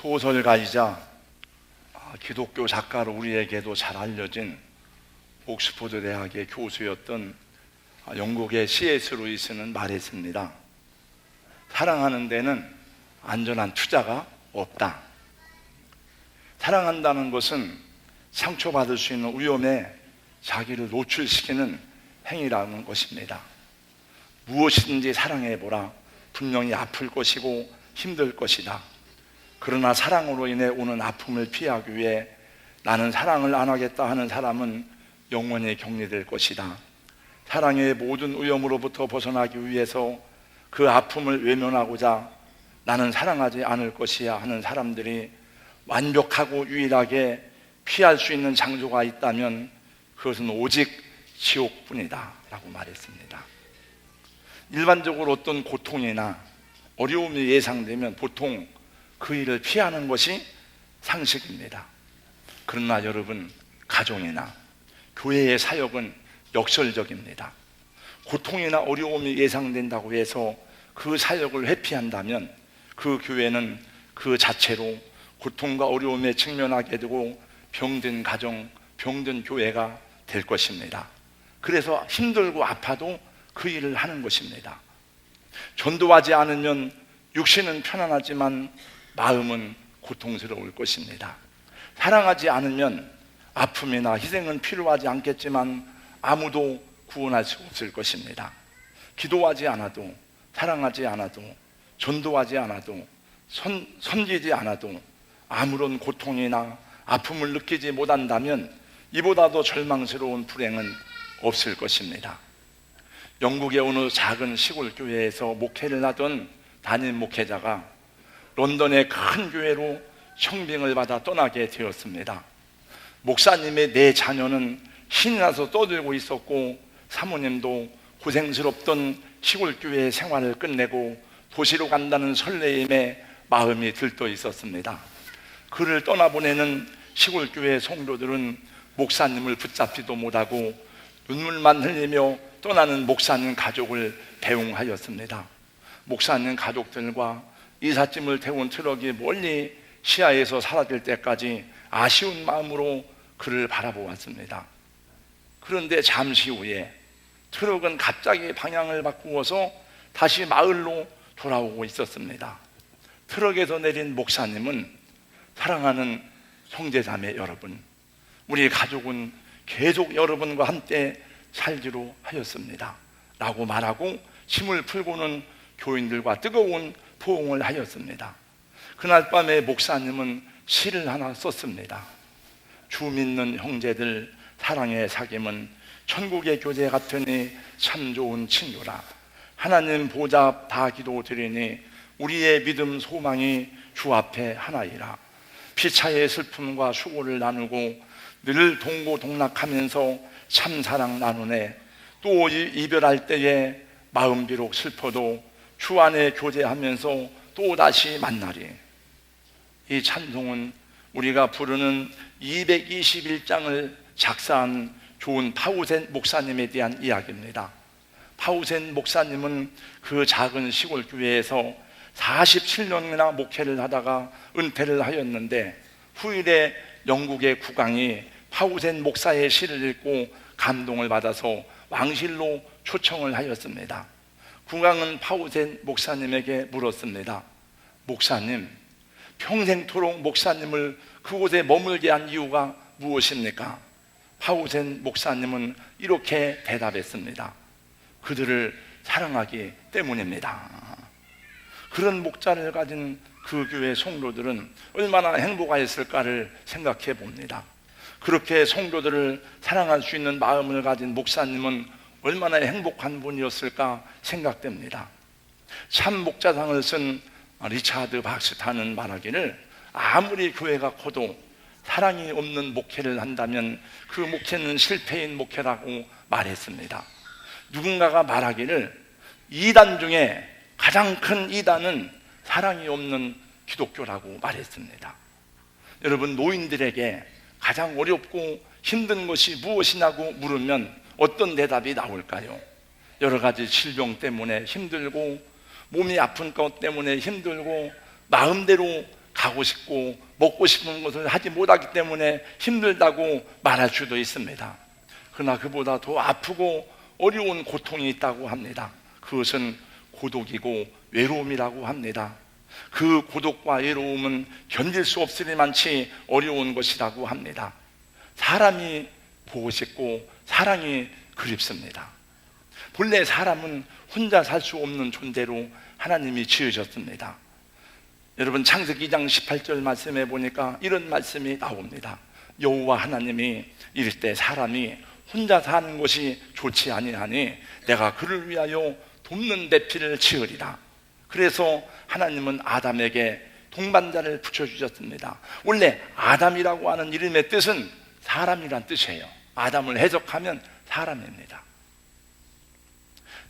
소설가이자 기독교 작가로 우리에게도 잘 알려진 옥스퍼드 대학의 교수였던 영국의 C.S. 루이스는 말했습니다. 사랑하는 데는 안전한 투자가 없다. 사랑한다는 것은 상처받을 수 있는 위험에 자기를 노출시키는 행위라는 것입니다. 무엇이든지 사랑해보라. 분명히 아플 것이고 힘들 것이다. 그러나 사랑으로 인해 오는 아픔을 피하기 위해 나는 사랑을 안 하겠다 하는 사람은 영원히 격리될 것이다. 사랑의 모든 위험으로부터 벗어나기 위해서 그 아픔을 외면하고자 나는 사랑하지 않을 것이야 하는 사람들이 완벽하고 유일하게 피할 수 있는 장소가 있다면 그것은 오직 지옥뿐이다 라고 말했습니다. 일반적으로 어떤 고통이나 어려움이 예상되면 보통 그 일을 피하는 것이 상식입니다. 그러나 여러분, 가정이나 교회의 사역은 역설적입니다. 고통이나 어려움이 예상된다고 해서 그 사역을 회피한다면 그 교회는 그 자체로 고통과 어려움에 직면하게 되고 병든 가정, 병든 교회가 될 것입니다. 그래서 힘들고 아파도 그 일을 하는 것입니다. 전도하지 않으면 육신은 편안하지만 마음은 고통스러울 것입니다. 사랑하지 않으면 아픔이나 희생은 필요하지 않겠지만 아무도 구원할 수 없을 것입니다. 기도하지 않아도, 사랑하지 않아도, 전도하지 않아도, 섬기지 않아도 아무런 고통이나 아픔을 느끼지 못한다면 이보다 더 절망스러운 불행은 없을 것입니다. 영국의 어느 작은 시골 교회에서 목회를 하던 담임 목회자가 런던의 큰 교회로 청빙을 받아 떠나게 되었습니다. 목사님의 네 자녀는 신이 나서 떠들고 있었고 사모님도 고생스럽던 시골 교회의 생활을 끝내고 도시로 간다는 설레임에 마음이 들떠 있었습니다. 그를 떠나보내는 시골 교회 성도들은 목사님을 붙잡지도 못하고 눈물만 흘리며 떠나는 목사님 가족을 배웅하였습니다. 목사님 가족들과 이삿짐을 태운 트럭이 멀리 시야에서 사라질 때까지 아쉬운 마음으로 그를 바라보았습니다. 그런데 잠시 후에 트럭은 갑자기 방향을 바꾸어서 다시 마을로 돌아오고 있었습니다. 트럭에서 내린 목사님은 사랑하는 형제자매 여러분, 우리 가족은 계속 여러분과 함께 살기로 하였습니다 라고 말하고 힘을 풀고는 교인들과 뜨거운 포옹을 하였습니다. 그날 밤에 목사님은 시를 하나 썼습니다. 주 믿는 형제들 사랑의 사귐은 천국의 교제 같으니 참 좋은 친구라. 하나님 보좌 다 기도드리니 우리의 믿음 소망이 주 앞에 하나이라. 피차의 슬픔과 수고를 나누고 늘 동고동락하면서 참 사랑 나누네. 또 이별할 때에 마음 비록 슬퍼도 주 안에 교제하면서 또 다시 만나리. 이 찬송은 우리가 부르는 221장을 작사한 좋은 파우센 목사님에 대한 이야기입니다. 파우센 목사님은 그 작은 시골 교회에서 47년이나 목회를 하다가 은퇴를 하였는데 후일에 영국의 국왕이 파우센 목사의 시를 읽고 감동을 받아서 왕실로 초청을 하였습니다. 국왕은 파우센 목사님에게 물었습니다. 목사님, 평생토록 목사님을 그곳에 머물게 한 이유가 무엇입니까? 파우센 목사님은 이렇게 대답했습니다. 그들을 사랑하기 때문입니다. 그런 목자를 가진 그 교회 성도들은 얼마나 행복하였을까를 생각해 봅니다. 그렇게 성도들을 사랑할 수 있는 마음을 가진 목사님은 얼마나 행복한 분이었을까 생각됩니다. 참 목자상을 쓴 리차드 박스타는 말하기를 아무리 교회가 커도 사랑이 없는 목회를 한다면 그 목회는 실패인 목회라고 말했습니다. 누군가가 말하기를 이단 중에 가장 큰 이단은 사랑이 없는 기독교라고 말했습니다. 여러분, 노인들에게 가장 어렵고 힘든 것이 무엇이냐고 물으면 어떤 대답이 나올까요? 여러 가지 질병 때문에 힘들고 몸이 아픈 것 때문에 힘들고 마음대로 가고 싶고 먹고 싶은 것을 하지 못하기 때문에 힘들다고 말할 수도 있습니다. 그러나 그보다 더 아프고 어려운 고통이 있다고 합니다. 그것은 고독이고 외로움이라고 합니다. 그 고독과 외로움은 견딜 수 없으리만치 어려운 것이라고 합니다. 사람이 보고 싶고 사랑이 그립습니다. 본래 사람은 혼자 살 수 없는 존재로 하나님이 지으셨습니다. 여러분, 창세기 2장 18절 말씀에 보니까 이런 말씀이 나옵니다. 여호와 하나님이 이를 때 사람이 혼자 사는 것이 좋지 아니하니 내가 그를 위하여 돕는 배필을 지으리라. 그래서 하나님은 아담에게 동반자를 붙여주셨습니다. 원래 아담이라고 하는 이름의 뜻은 사람이란 뜻이에요. 아담을 해석하면 사람입니다.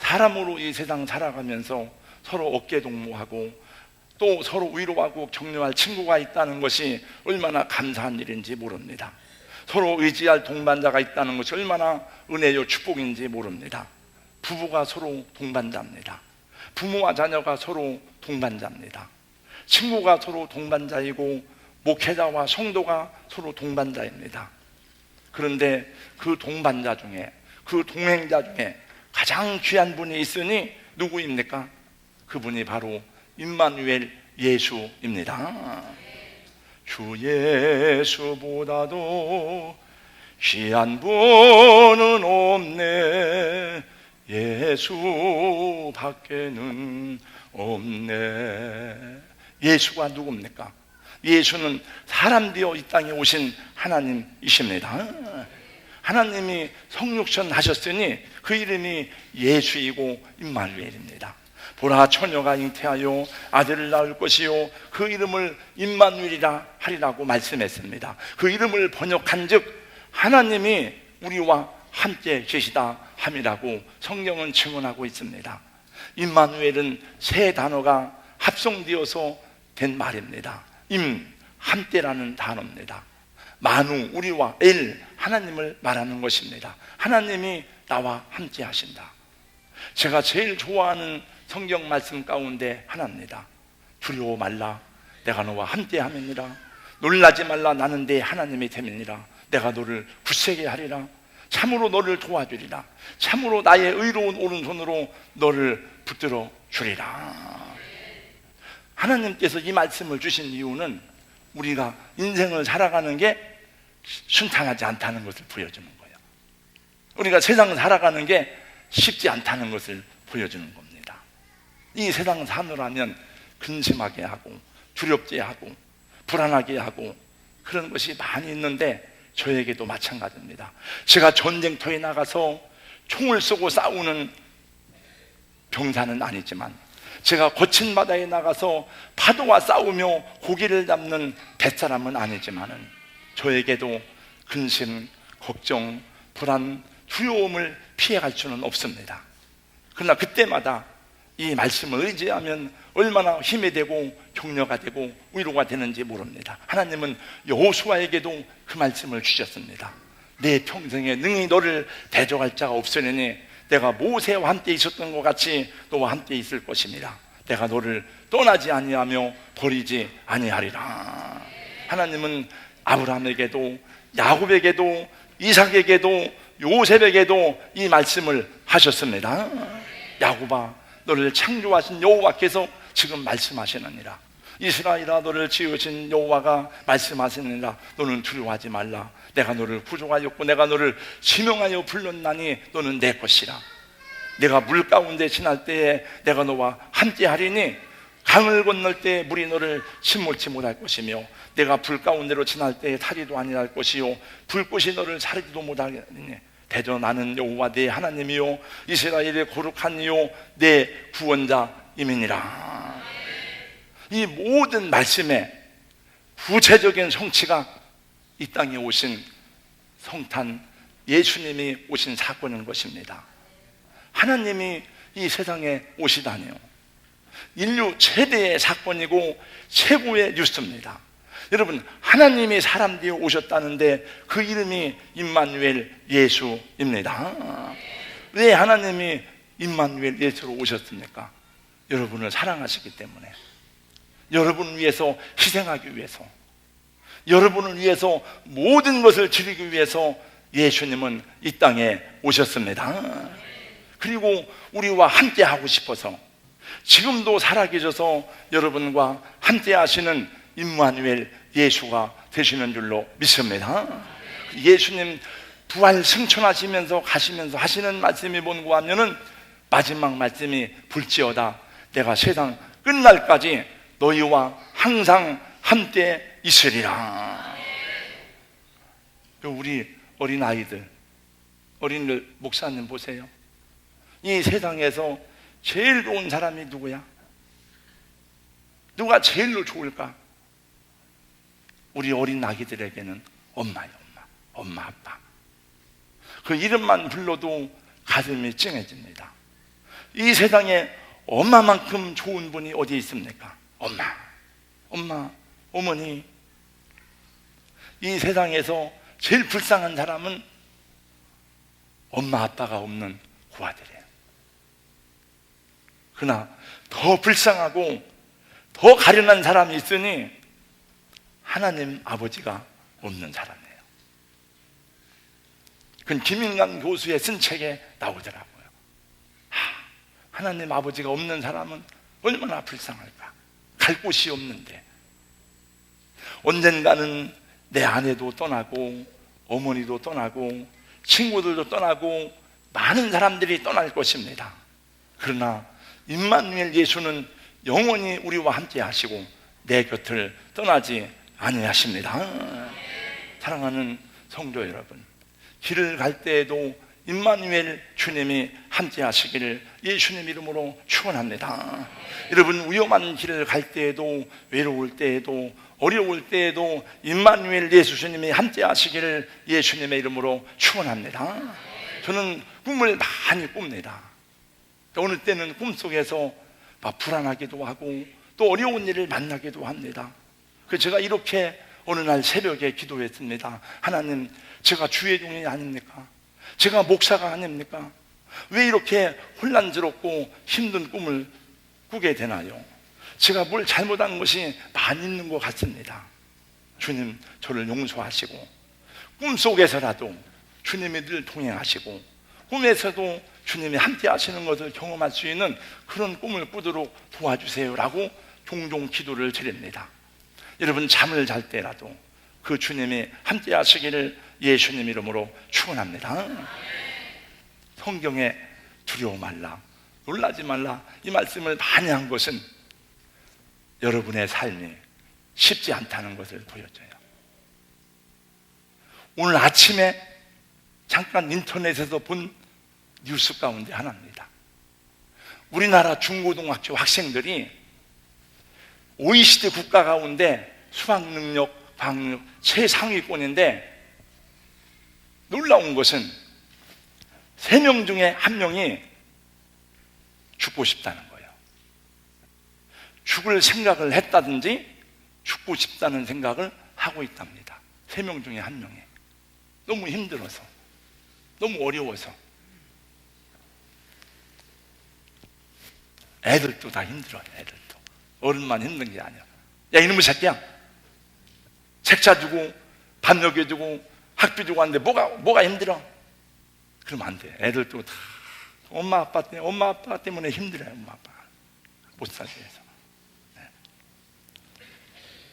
사람으로 이 세상 살아가면서 서로 어깨동무하고 또 서로 위로하고 격려할 친구가 있다는 것이 얼마나 감사한 일인지 모릅니다. 서로 의지할 동반자가 있다는 것이 얼마나 은혜요 축복인지 모릅니다. 부부가 서로 동반자입니다. 부모와 자녀가 서로 동반자입니다. 친구가 서로 동반자이고 목회자와 성도가 서로 동반자입니다. 그런데 그 동반자 중에, 그 동행자 중에 가장 귀한 분이 있으니 누구입니까? 그분이 바로 임마누엘 예수입니다. 주 예수보다도 귀한 분은 없네. 예수 밖에는 없네. 예수가 누굽니까? 예수는 사람 되어 이 땅에 오신 하나님이십니다. 하나님이 성육신 하셨으니 그 이름이 예수이고 임마누엘입니다. 보라, 처녀가 잉태하여 아들을 낳을 것이요 그 이름을 임마누엘이라 하리라고 말씀했습니다. 그 이름을 번역한 즉 하나님이 우리와 함께 계시다 함이라고 성경은 증언하고 있습니다. 임마누엘은 세 단어가 합성되어서 된 말입니다. 임, 함께라는 단어입니다. 마누, 우리와 엘, 하나님을 말하는 것입니다. 하나님이 나와 함께 하신다. 제가 제일 좋아하는 성경 말씀 가운데 하나입니다. 두려워 말라, 내가 너와 함께 함이니라. 놀라지 말라, 나는 네 하나님이 됨이니라. 내가 너를 굳세게 하리라. 참으로 너를 도와주리라. 참으로 나의 의로운 오른손으로 너를 붙들어 주리라. 하나님께서 이 말씀을 주신 이유는 우리가 인생을 살아가는 게 순탄하지 않다는 것을 보여주는 거예요. 우리가 세상을 살아가는 게 쉽지 않다는 것을 보여주는 겁니다. 이 세상 사느라면 근심하게 하고 두렵게 하고 불안하게 하고 그런 것이 많이 있는데 저에게도 마찬가지입니다. 제가 전쟁터에 나가서 총을 쏘고 싸우는 병사는 아니지만, 제가 거친 바다에 나가서 파도와 싸우며 고기를 잡는 뱃사람은 아니지만은 저에게도 근심, 걱정, 불안, 두려움을 피해갈 수는 없습니다. 그러나 그때마다 이 말씀을 의지하면 얼마나 힘이 되고 격려가 되고 위로가 되는지 모릅니다. 하나님은 여호수아에게도 그 말씀을 주셨습니다. 내 평생에 능히 너를 대적할 자가 없으니 내가 모세와 함께 있었던 것 같이 너와 함께 있을 것입니다. 내가 너를 떠나지 아니하며 버리지 아니하리라. 하나님은 아브라함에게도 야곱에게도 이삭에게도 요셉에게도 이 말씀을 하셨습니다. 야곱아, 너를 창조하신 여호와께서 지금 말씀하시느니라. 이스라엘아, 너를 지으신 여호와가 말씀하시느니라. 너는 두려워하지 말라. 내가 너를 구족하였고 내가 너를 지명하여 불렀나니 너는 내 것이라. 내가 물 가운데 지날 때에 내가 너와 함께 하리니 강을 건널 때에 물이 너를 침몰치 못할 것이며 내가 불 가운데로 지날 때에 타리도 아니할 것이요 불꽃이 너를 사리지도 못하리니 대저 나는 여호와 내 하나님이요 이스라엘의 거룩한 이요 내 구원자임이니라. 이 모든 말씀에 구체적인 성취가 이 땅에 오신 성탄 예수님이 오신 사건인 것입니다. 하나님이 이 세상에 오시다니요, 인류 최대의 사건이고 최고의 뉴스입니다. 여러분, 하나님이 사람 되어 오셨다는데 그 이름이 임마누엘 예수입니다. 왜 하나님이 임마누엘 예수로 오셨습니까? 여러분을 사랑하시기 때문에, 여러분을 위해서 희생하기 위해서, 여러분을 위해서 모든 것을 드리기 위해서 예수님은 이 땅에 오셨습니다. 그리고 우리와 함께 하고 싶어서 지금도 살아계셔서 여러분과 함께 하시는 임마누엘 예수가 되시는 줄로 믿습니다. 예수님 부활 승천하시면서 가시면서 하시는 말씀이 뭔가 하면은 마지막 말씀이 볼지어다 내가 세상 끝날까지 너희와 항상 함께 있으리라. 우리 어린 아이들, 어린이들 목사님 보세요. 이 세상에서 제일 좋은 사람이 누구야? 누가 제일로 좋을까? 우리 어린 아기들에게는 엄마예요. 엄마 아빠. 그 이름만 불러도 가슴이 찡해집니다. 이 세상에 엄마만큼 좋은 분이 어디 있습니까? 엄마, 어머니. 이 세상에서 제일 불쌍한 사람은 엄마 아빠가 없는 고아들이에요. 그러나 더 불쌍하고 더 가련한 사람이 있으니 하나님 아버지가 없는 사람이에요. 그건 김인강 교수의 쓴 책에 나오더라고요. 하나님 아버지가 없는 사람은 얼마나 불쌍할까. 갈 곳이 없는데 언젠가는 내 아내도 떠나고 어머니도 떠나고 친구들도 떠나고 많은 사람들이 떠날 것입니다. 그러나 임마누엘 예수는 영원히 우리와 함께 하시고 내 곁을 떠나지 아니하십니다. 사랑하는 성도 여러분, 길을 갈 때에도 임마누엘 주님이 함께 하시기를 예수님 이름으로 축원합니다. 여러분, 위험한 길을 갈 때에도, 외로울 때에도, 어려울 때에도 임마누엘 예수 주님이 함께 하시기를 예수님의 이름으로 축원합니다. 저는 꿈을 많이 꿉니다. 어느 때는 꿈속에서 막 불안하기도 하고 또 어려운 일을 만나기도 합니다. 그래서 제가 이렇게 어느 날 새벽에 기도했습니다. 하나님, 제가 주의 종이 아닙니까? 제가 목사가 아닙니까? 왜 이렇게 혼란스럽고 힘든 꿈을 꾸게 되나요? 제가 뭘 잘못한 것이 많이 있는 것 같습니다. 주님, 저를 용서하시고 꿈속에서라도 주님이 늘 동행하시고 꿈에서도 주님이 함께 하시는 것을 경험할 수 있는 그런 꿈을 꾸도록 도와주세요라고 종종 기도를 드립니다. 여러분, 잠을 잘 때라도 그 주님이 함께 하시기를 예수님 이름으로 축원합니다. 성경에 두려워 말라, 놀라지 말라 이 말씀을 많이 한 것은 여러분의 삶이 쉽지 않다는 것을 보여줘요. 오늘 아침에 잠깐 인터넷에서 본 뉴스 가운데 하나입니다. 우리나라 중고등학교 학생들이 OECD 국가 가운데 수학 능력, 과학력 최상위권인데 놀라운 것은 3명 중에 1명이 죽고 싶다는 거예요. 죽을 생각을 했다든지 죽고 싶다는 생각을 하고 있답니다. 3명 중에 1명이. 너무 힘들어서, 너무 어려워서. 애들도 다 힘들어요. 애들도. 어른만 힘든 게 아니야. 야, 이놈의 새끼야, 책 사주고 밥 먹여주고 학비 주고 하는데 뭐가 힘들어? 그러면 안 돼. 애들도 다 엄마 아빠 때문에 힘들어요. 엄마 아빠 못 살게 해서.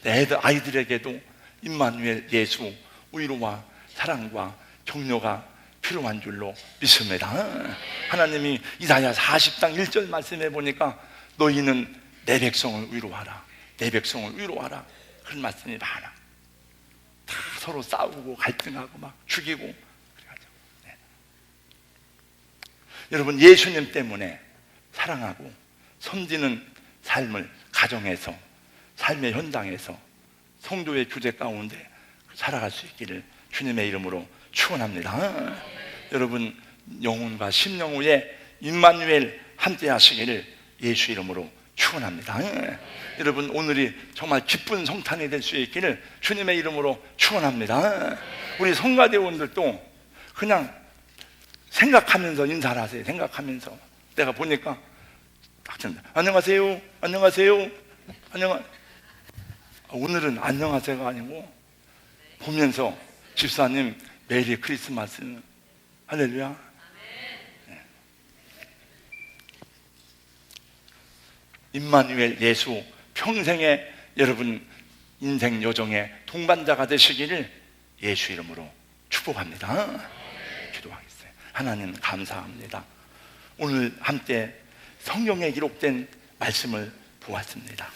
애들, 아이들에게도 임마누엘 예수 위로와 사랑과 격려가 필요한 줄로 믿습니다. 하나님이 이사야 40장 1절 말씀해 보니까 너희는 내 백성을 위로하라, 내 백성을 위로하라, 그런 말씀이 많아. 다 서로 싸우고 갈등하고 막 죽이고 그래가지고. 여러분, 예수님 때문에 사랑하고 섬기는 삶을 가정에서, 삶의 현장에서, 성도의 교제 가운데 살아갈 수 있기를 주님의 이름으로 축원합니다. 여러분, 영혼과 심령 후에 임마누엘 함께 하시기를 예수 이름으로 축원합니다. 여러분, 오늘이 정말 기쁜 성탄이 될 수 있기를 주님의 이름으로 축원합니다. 우리 성가대원들도 그냥 생각하면서 인사를 하세요. 생각하면서. 내가 보니까 안녕하세요, 안녕하세요, 오늘은 안녕하세요가 아니고 보면서 집사님 메리 크리스마스, 할렐루야. 임마누엘 예수 평생의 여러분 인생 여정의 동반자가 되시기를 예수 이름으로 축복합니다. 기도하겠어요. 하나님 감사합니다. 오늘 함께 성경에 기록된 말씀을 보았습니다.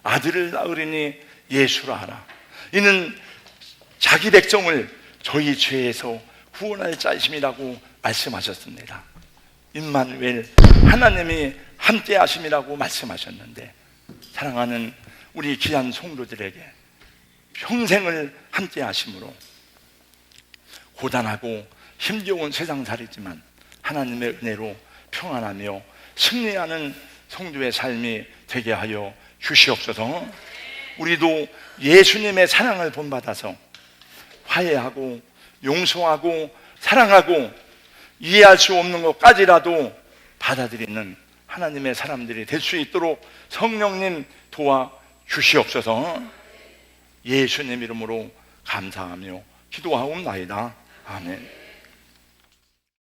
아들을 낳으리니 예수라 하라. 이는 자기 백성을 저희 죄에서 구원할 자이심이라고 말씀하셨습니다. 임마누엘 하나님이 함께 하심이라고 말씀하셨는데, 사랑하는 우리 귀한 성도들에게 평생을 함께 하심으로 고단하고 힘겨운 세상살이지만 하나님의 은혜로 평안하며 승리하는 성도의 삶이 되게 하여 주시옵소서. 우리도 예수님의 사랑을 본받아서 화해하고 용서하고 사랑하고 이해할 수 없는 것까지라도 받아들이는 하나님의 사람들이 될 수 있도록 성령님 도와 주시옵소서. 예수님 이름으로 감사하며 기도하옵나이다. 아멘.